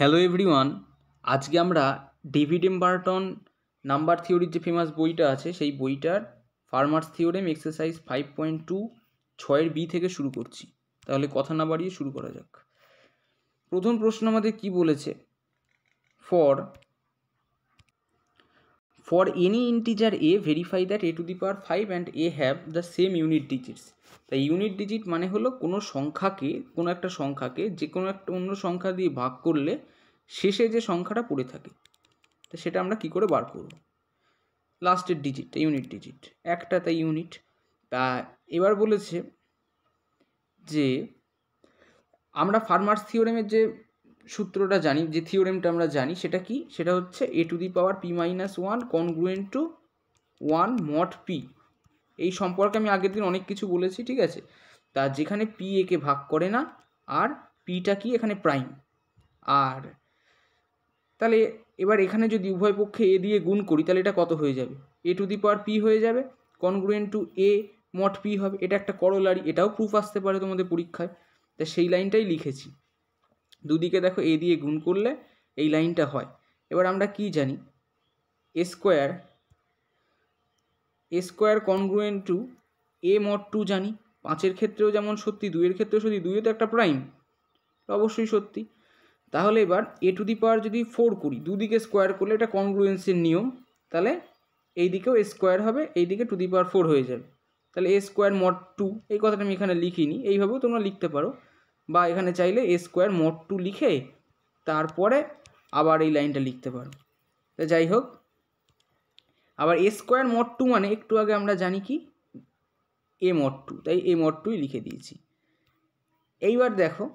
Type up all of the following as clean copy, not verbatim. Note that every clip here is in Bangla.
হ্যালো এভরিওয়ান, আজকে আমরা ডেভিড বার্টন নাম্বার থিওরির যে ফেমাস বইটা আছে সেই বইটার ফার্মার্স থিওরেম এক্সারসাইজ 5.2 6 বি থেকে শুরু করছি। তাহলে কথা না বাড়িয়ে শুরু করা যাক। প্রথম প্রশ্ন আমাদের কি বলেছে, for any integer A verify that a to the power 5 and a have the same unit digits। তাই ইউনিট ডিজিট মানে হলো কোনো একটা সংখ্যাকে যে কোনো একটা অন্য সংখ্যা দিয়ে ভাগ করলে শেষে যে সংখ্যাটা পড়ে থাকে, তো সেটা আমরা কি করে বার করব। লাস্টের ডিজিটটা ইউনিট ডিজিট, একটা তাই ইউনিট। তা এবার বলেছে যে আমরা ফার্মার্স থিওরেমের যে সূত্রটা জানি, যে থিওরেমটা আমরা জানি, সেটা কি? সেটা হচ্ছে a to the power p-1 congruent to 1 mod p। এই সম্পর্কে আমি আগের দিন অনেক কিছু বলেছি, ঠিক আছে। তা যেখানে p একে ভাগ করে না, আর পিটা কি এখানে প্রাইম। আর তাহলে এবার এখানে যদি উভয় পক্ষে এ দিয়ে গুণ করি তাহলে এটা কত হয়ে যাবে? a to the power p হয়ে যাবে, congruent to a mod p হবে। এটা একটা করোলারি, এটাও প্রুফ আসতে পারে তোমাদের পরীক্ষায়। তা সেই লাইনটাই লিখেছি। দুদিকে দেখো এ দিয়ে গুণ করলে এই লাইনটা হয়। এবার আমরা কি জানি? A square congruent to a mod 2 জানি। 5-এর ক্ষেত্রেও যেমন সত্যি, 2-এর ক্ষেত্রেও সত্যি, 2 তো একটা প্রাইম, অবশ্যই সত্যি। তাহলে এবার এ টু দি পাওয়ার যদি 4 করি, দুদিকে স্কোয়ার করলে এটা কনগ্রুয়েন্সের নিয়ম, তাহলে এই দিকেও স্কোয়ার হবে, এই দিকে টু দি পাওয়ার 4 হয়ে যাবে। তাহলে এ স্কোয়ার মড 2, এই কথাটা আমি এখানে লিখিনি, এইভাবেও তোমরা লিখতে পারো, বা এখানে চাইলে এ স্কোয়ার মড 2 লিখে তারপরে আবার এই লাইনটা লিখতে পারো। তো যাই হোক, আবার এ স্কোয়ার মড 2 মানে একটু আগে আমরা জানি কি এ মড 2, তাই এ মড 2ই লিখে দিয়েছি। এইবার দেখো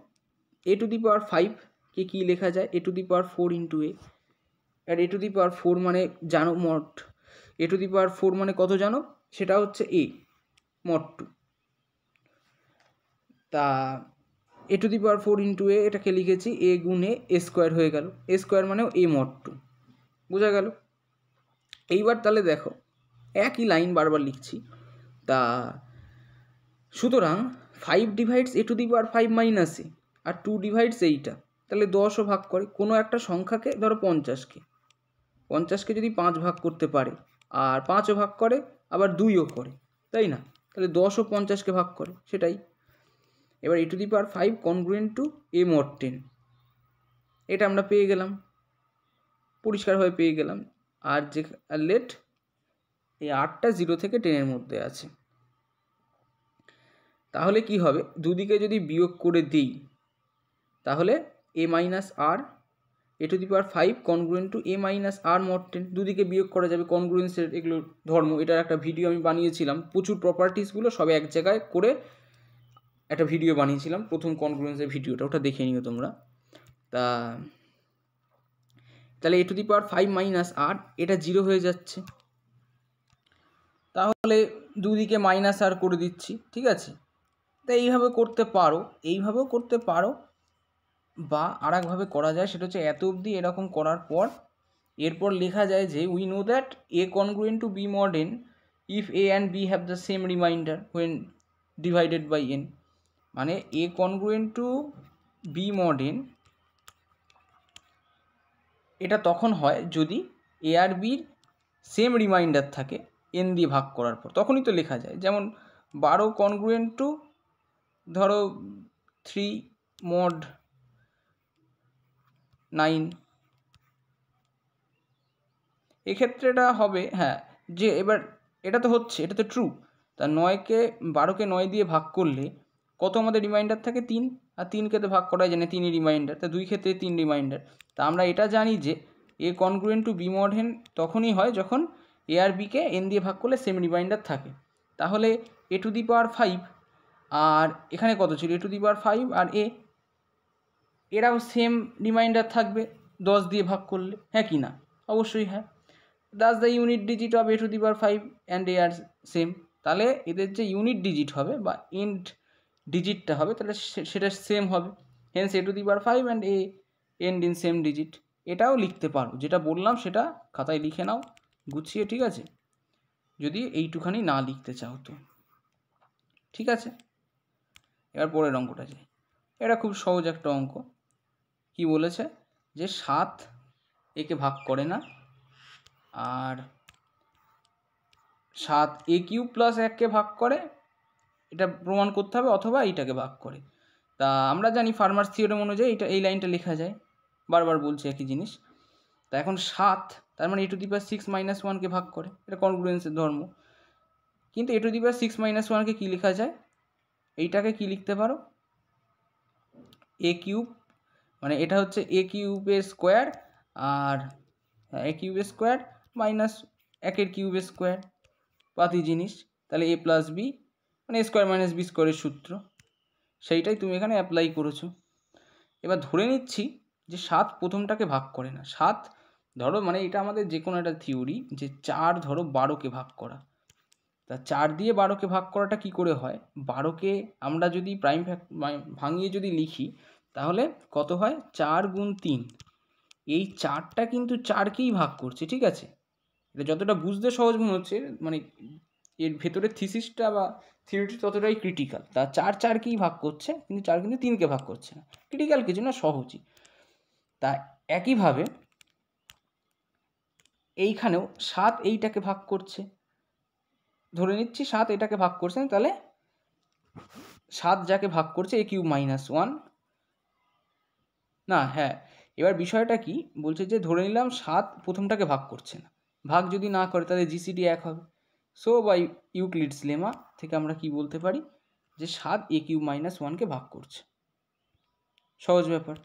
এ টু দি পাওয়ার 5 কে কী লেখা যায়? A to the power 4 into a. আর এ টু দি পাওয়ার 4 মানে জানো mod, A to the power 4 মানে কত জানো? সেটা হচ্ছে এ মড 2। তা এ টু দি পাওয়ার 4 ইন্টু এ, এটাকে লিখেছি এ গুণে এ স্কোয়ার হয়ে গেল। এ স্কোয়ার মানেও এ মড 2, বোঝা গেল? এইবার তাহলে দেখো একই লাইন বারবার লিখছি। তা সুতরাং 5 divides a to the power 5 minus a, আর 2 ডিভাইডস এইটা, তাহলে 10ও ভাগ করে। কোনো একটা সংখ্যাকে ধরো 50কে যদি 5 ভাগ করতে পারে, আর 5ও ভাগ করে, আবার 2ও করে, তাই না? তাহলে 10ও 50কে ভাগ করে, সেটাই। এবার a to the power 5 congruent to a mod 10, এটা আমরা পেয়ে গেলাম, পরিষ্কারভাবে পেয়ে গেলাম। আর যে লেট এই 8টা 0 থেকে 10-এর মধ্যে আছে। তাহলে কি হবে? দুদিকে যদি বিয়োগ করে দিই তাহলে এ মাইনাস আর a to the power 5 congruent to a minus আর মড 10, দুদিকে বিয়োগ করা যাবে। কনগ্রুয়েন্সের এগুলো ধর্ম, এটার একটা ভিডিও আমি বানিয়েছিলাম, প্রচুর প্রপার্টিসগুলো সব এক জায়গায় করে একটা ভিডিও বানিয়েছিলাম, প্রথম কনগ্রুয়েন্সের ভিডিওটা, ওটা দেখে নিও তোমরা। তাহলে এ টু দি পাওয়ার 5 মাইনাস আর, এটা 0 হয়ে যাচ্ছে। তাহলে দুদিকে মাইনাস আর করে দিচ্ছি, ঠিক আছে। তাই এইভাবে এইভাবেও করতে পারো, বা আর একভাবে করা যায়, সেটা হচ্ছে এত অবধি এরকম করার পর এরপর লেখা যায় যে we know that a congruent to b mod n if a and b have the same remainder when divided by n. মানে a congruent to b mod n, এটা তখন হয় যদি এ আর বির সেম রিমাইন্ডার থাকে এন দিয়ে ভাগ করার পর, তখনই তো লেখা যায়। যেমন 12 কনগ্রুয়েন্ট টু ধরো 3 মড 9, এক্ষেত্রে এটা হবে, হ্যাঁ, যে এবার এটা তো হচ্ছে, এটা তো ট্রু। তা 12কে 9 দিয়ে ভাগ করলে কত আমাদের রিমাইন্ডার থাকে? 3, আর 3কে তো ভাগ করাই জানে 3ই রিমাইন্ডার, তা 2 ক্ষেত্রে 3 রিমাইন্ডার। তা আমরা এটা জানি যে a congruent to b mod n তখনই হয় যখন এ আর বিকে এন দিয়ে ভাগ করলে সেম রিমাইন্ডার থাকে। তাহলে এ টু দি পাওয়ার 5, আর এখানে কত ছিল? এ টু দি পাওয়ার 5 আর এরাও সেম রিমাইন্ডার থাকবে 10 দিয়ে ভাগ করলে, হ্যাঁ কি না? অবশ্যই হ্যাঁ। Thus the unit digit of a to the power 5 and a are same। তাহলে এদের যে ইউনিট ডিজিট হবে বা এন্ড ডিজিটটা হবে, তাহলে সেটা সেম হবে। Hence a to the power 5 and a end in same digit। এটাও লিখতে পারো, যেটা বললাম সেটা খাতায় লিখে নাও গুছিয়ে, ঠিক আছে, যদি এইটুখানি না লিখতে চাও তো, ঠিক আছে। এবার পরের অঙ্কটা যাই। এটা খুব সহজ একটা অঙ্ক। কি বলেছে? যে 7 একে ভাগ করে না, আর 7 a কিউব প্লাস 1কে ভাগ করে, এটা প্রমাণ করতে হবে, অথবা এইটাকে ভাগ করে। তা আমরা জানি ফার্মার্স থিওরেম অনুযায়ী এই লাইনটা লেখা যায়, বারবার বলছি একই জিনিস। তা এখন 7 তার মানে a⁻6 - 1কে ভাগ করে, এটা কনগ্রুয়েন্সের ধর্ম। কিন্তু a⁻6 - 1কে কী লেখা যায়? এইটাকে কি লিখতে পারো? a কিউব, মানে এটা হচ্ছে a কিউবের স্কোয়ার, আর a কিউবের স্কোয়ার মাইনাস 1-এর কিউবের স্কোয়ার, পাতি জিনিস। তাহলে a প্লাস বি, মানে a স্কোয়ার মাইনাস বি স্কোয়ারের সূত্র, সেইটাই তুমি এখানে অ্যাপ্লাই করেছো। এবার ধরে নিচ্ছি যে 7 প্রথমটাকে ভাগ করে না। 7 ধরো, মানে এটা আমাদের যে কোনো একটা থিওরি, যে 4 ধরো 12কে ভাগ করা। তা 4 দিয়ে 12কে ভাগ করাটা কি করে হয়? 12কে আমরা যদি প্রাইম ভাঙিয়ে যদি লিখি, তাহলে কত হয়? 4 গুণ 3। এই 4টা কিন্তু 4কেই ভাগ করছে, ঠিক আছে? এটা যতটা বুঝতে সহজ মনে হচ্ছে, মানে এর ভেতরের থিসিসটা বা থিওরিটি ততটাই ক্রিটিক্যাল। তা 4 4কেই ভাগ করছে, কিন্তু 4 কিন্তু 3কে ভাগ করছে না। ক্রিটিক্যাল কিছু না, সহজই। তা একইভাবে এইখানেও 7 এইটাকে ভাগ করছে, ধরে নিচ্ছি 7 এটাকে ভাগ করছে, তাহলে 7 যাকে ভাগ করছে a কিউব মাইনাস 1 না, হ্যাঁ, এবার বিষয়টা কি বলছে, যে ধরে নিলাম 7 প্রথমটাকে ভাগ করছে না। ভাগ যদি না করে তাহলে জিসিডি 1 হবে। সো বাই ইউক্লিডস লেমা থেকে আমরা কি বলতে পারি, যে 7 a কিউব মাইনাস 1কে ভাগ করছে। সহজ ব্যাপার।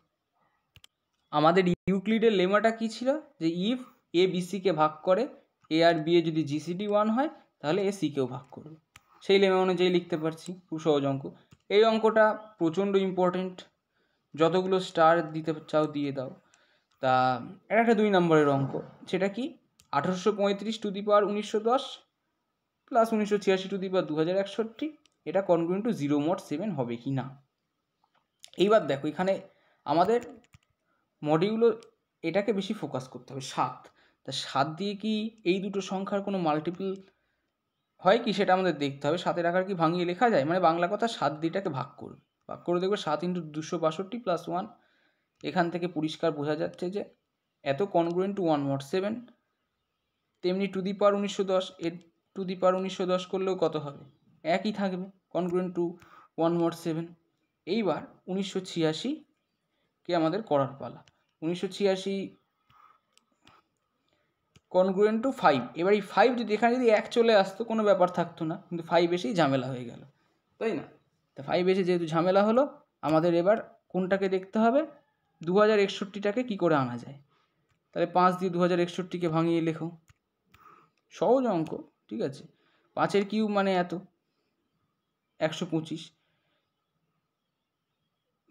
আমাদের ইউক্লিডের লেমাটা কি ছিল, যে ইফ এ বিসিকে ভাগ করে, এ আর বি এ যদি জিসিডি 1 হয়, তাহলে এ সিকেও ভাগ করবে। সেই লেমা অনুযায়ী লিখতে পারছি, খুব সহজ অঙ্ক। এই অঙ্কটা প্রচণ্ড ইম্পর্টেন্ট, যতগুলো স্টার দিতে চাও দিয়ে দাও। তা একটা 2 নম্বরের অঙ্ক, সেটা কি 1835 to the power 1910 plus 1986 to the power 2061, এটা কনগ্রুয়েন্ট টু 0 mod 7 হবে কি না। এইবার দেখো, এখানে আমাদের মডিউলো এটাকে বেশি ফোকাস করতে হবে, 7। তা 7 দিয়ে কি এই দুটো সংখ্যার কোনো মাল্টিপল হয় কি, সেটা আমাদের দেখতে হবে। 7-এর আকার কি ভাঙিয়ে লেখা যায়? মানে বাংলা কথা, 7 দিয়ে এটাকে ভাগ করে দেখবে 7 × 262 প্লাস 1। এখান থেকে পরিষ্কার বোঝা যাচ্ছে যে এত কনগ্রুয়েন্ট টু 1 mod 7। তেমনি টু দি পাওয়ার 1910, এর টু দি পাওয়ার 1910 করলেও কত হবে? একই থাকবে, কনগ্রুয়েন্ট টু 1 mod 7। এইবার 1986 আমাদের করার পালা। 1986 কনগ্রুয়েন্ট টু 5। এবার এই 5 যদি এখানে যদি 1 চলে আসতো, কোনো ব্যাপার থাকতো না, কিন্তু 5 এসেই ঝামেলা হয়ে গেল, তাই না? তা 5 এসে যেহেতু ঝামেলা হলো, আমাদের এবার কোনটাকে দেখতে হবে, 2061টাকে কী করে আনা যায়। তাহলে 5 দিয়ে 2061কে ভাঙিয়ে লেখো, সহজ অঙ্ক, ঠিক আছে? 5-এর কিউব মানে এত, 125,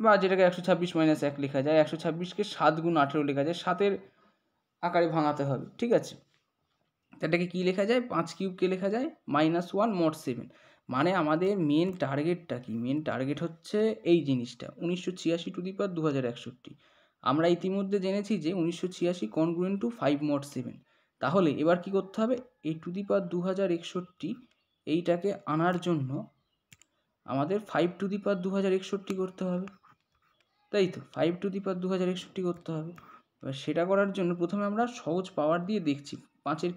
বা যেটাকে 126 - 1 লেখা যায়। 126কে 7 গুণ 18 লেখা যায়, 7-এর আকারে ভাঙাতে হবে, ঠিক আছে? এটাকে কী লেখা যায়? 5 কিউবকে লেখা যায় -1 mod 7। মানে আমাদের মেন টার্গেটটা কি? মেন টার্গেট হচ্ছে এই জিনিসটা, 1986 টু দি পাওয়ার 2061। আমরা ইতিমধ্যে জেনেছি যে 1986 কনগ্রুয়েন্ট টু 5 mod 7। তাহলে এবার কি করতে হবে? এই টু দি পাওয়ার 2061 এইটাকে আনার জন্য আমাদের 5 টু দি পাওয়ার 2061 করতে হবে, তাই তো? 5 টু দি পাওয়ার 2061 করতে হবে। এবার সেটা করার জন্য প্রথমে আমরা সহজ পাওয়ার দিয়ে দেখছি। 5-এর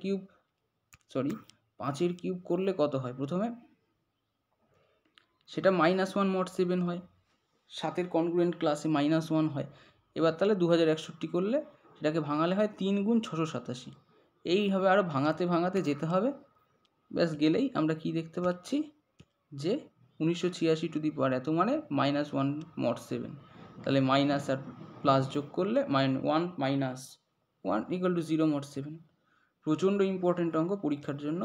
কিউব করলে কত হয়? প্রথমে সেটা -1 mod 7 হয়, 7-এর কনগ্রুয়েন্ট ক্লাসে -1 হয়। এবার তাহলে 2061 করলে সেটাকে ভাঙালে হয় 3 গুণ 687। এইভাবে আরও ভাঙাতে ভাঙাতে যেতে হবে। ব্যাস, গেলেই আমরা কি দেখতে পাচ্ছি, যে 1986 টু দি পাওয়ার এত, মানে -1 mod 7। তাহলে মাইনাস আর প্লাস যোগ করলে 1 - 1 = 0 mod 7। প্রচণ্ড ইম্পর্টেন্ট অঙ্ক পরীক্ষার জন্য,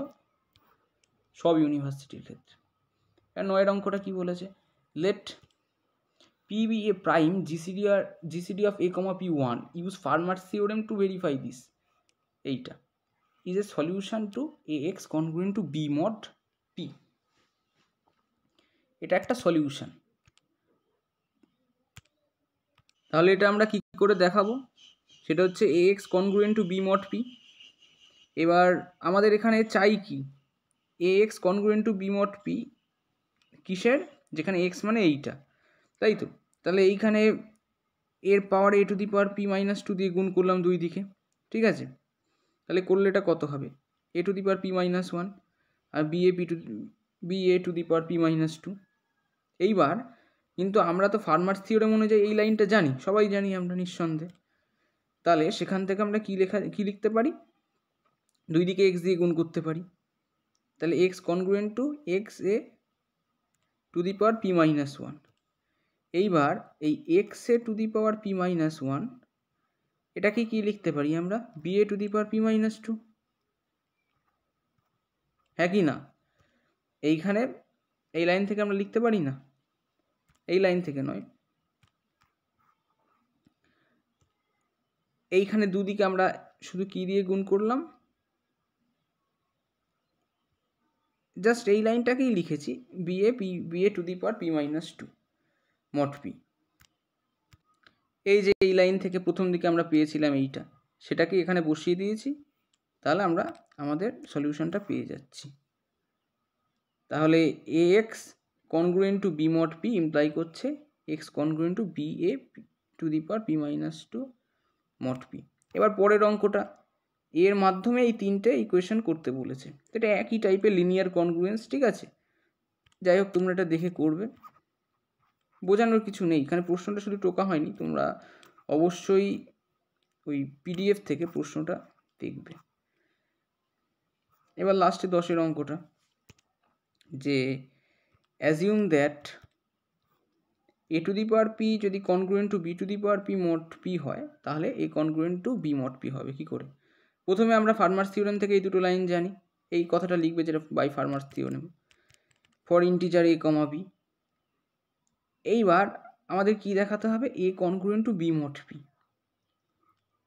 সব ইউনিভার্সিটির ক্ষেত্রে। আর 9-এর অঙ্কটা কি বলেছে? Let p be a prime GCD of a, p1, use Fermat's theorem to verify this. এইটা is a solution to ax congruent to b mod p। এটা একটা সলিউশন। তাহলে এটা আমরা কি করে দেখাবো? সেটা হচ্ছে ax congruent to b mod p। এবার আমাদের এখানে চাই কি, ax congruent to b mod p কিসের? যেখানে x মানে এইটা, তাই তো? তাহলে এইখানে এর power a to the power p minus two দিয়ে গুণ করলাম দুই দিকে, ঠিক আছে? তাহলে করলে এটা কত হবে? A to the power p minus one আর b a to the power p minus two. এইবার কিন্তু আমরা তো ফার্মার্স থিওরেম অনুযায়ী এই লাইনটা জানি, সবাই জানি আমরা নিঃসন্দেহে। তাহলে সেখান থেকে আমরা কী লিখতে পারি? দুই দিকে এক্স দিয়ে গুণ করতে পারি। তাহলে x congruent to x a to the power p minus one. এইবার এই x a to the power p minus one এটাকে কী লিখতে পারি আমরা? B a to the power p minus two, হ্যাঁ কি না? এইখানে এই লাইন থেকে আমরা লিখতে পারি না? এই লাইন থেকে নয়, এইখানে দুদিকে আমরা শুধু কি দিয়ে গুণ করলাম? জাস্ট এই লাইনটাকেই লিখেছি b a to the power p minus two mod p. এই যে এই লাইন থেকে প্রথম দিকে আমরা পেয়েছিলাম এইটা, সেটাকে এখানে বসিয়ে দিয়েছি। তাহলে আমরা আমাদের সলিউশনটা পেয়ে যাচ্ছি। তাহলে a x congruent to b mod p imply করছে x congruent to b a to the power p minus two mod p. এবার পরের অঙ্কটা, এর মাধ্যমে এই তিনটে ইকুয়েশন করতে বলেছে। এটা একই টাইপের লিনিয়ার কনগ্রুয়েন্স, ঠিক আছে? যাই হোক, তোমরা এটা দেখে করবে, বোঝানোর কিছু নেই। এখানে প্রশ্নটা শুধু টোকা হয়নি, তোমরা অবশ্যই ওই পিডিএফ থেকে প্রশ্নটা দেখবে। এবার লাস্টে 10-এর অঙ্কটা, যে assume that a to the power p যদি congruent to b to the power p mod p হয়, তাহলে a congruent to b mod p হবে। কি করে? প্রথমে আমরা ফার্মার্স থিওরেম থেকে এই দুটো লাইন জানি, এই কথাটা লিখবে যেটা by Fermat's theorem for integer a comma b. এইবার আমাদের কি দেখাতে হবে? A congruent to b mod p.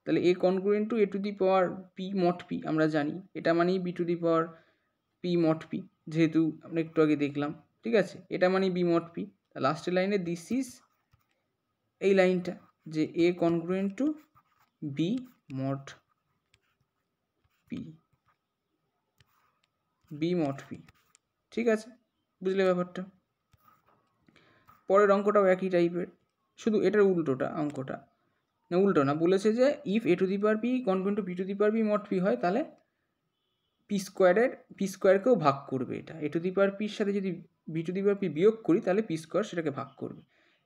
তাহলে a congruent to a to the power p mod p আমরা জানি, এটা মানেই b to the power p mod p, যেহেতু আমরা একটু আগে দেখলাম, ঠিক আছে? এটা মানেই বি মট পি। লাস্টের লাইনে দিস ইজ এই লাইনটা, যে a congruent to b mod p, b mod p, ঠিক আছে? বুঝলে ব্যাপারটা? পরের অঙ্কটাও একই টাইপের, শুধু এটার উল্টোটা অঙ্কটা, না উল্টো না, বলেছে যে if a to the power p congruent to b to the power p mod p হয়, তাহলে পি স্কোয়ারকেও ভাগ করবে। এটা এ টু দি পাওয়ার পির সাথে যদি b to the power p বিয়োগ করি, তাহলে পি স্কোয়ার সেটাকে ভাগ করবে।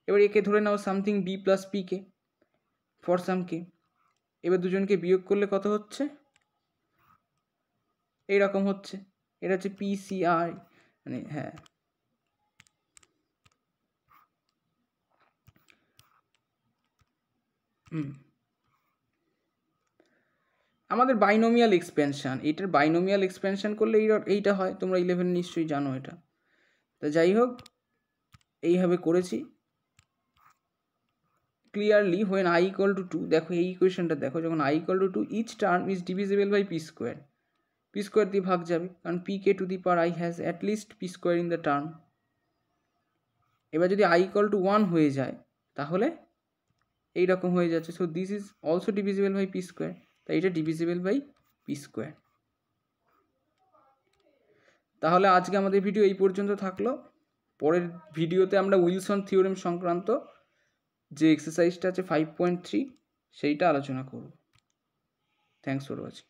এবার একে ধরে নাও something b plus p k, for some k. এবার দুজনকে বিয়োগ করলে কত হচ্ছে? এইরকম হচ্ছে। এটা হচ্ছে পি সি আই, মানে হ্যাঁ, আমাদের বাইনোমিয়াল এক্সপেনশন, এটার বাইনোমিয়াল এক্সপেনশন করলে এইটা হয়। তোমরা 11 নিশ্চয়ই জানো এটা। তা যাই হোক, এইভাবে করেছি। Clearly when i equal to 2, দেখো এই ইকুয়েশনটা দেখো, যখন i equal to 2 each term is divisible by p square, p square দিয়ে ভাগ যাবে, কারণ পি কে to the power i has at least p square in the term. এবার যদি আই ইকুয়াল টু 1 হয়ে যায়, তাহলে এইরকম হয়ে যাচ্ছে। So this is also divisible by p square, তাই এটা ডিভিজিবল বাই পি স্কোয়ার। তাহলে আজকে আমাদের ভিডিও এই পর্যন্ত থাকলো। পরের ভিডিওতে আমরা উইলসন থিওরেম সংক্রান্ত যে এক্সারসাইজটা আছে 5.3 সেইটা আলোচনা করব। Thanks for watching.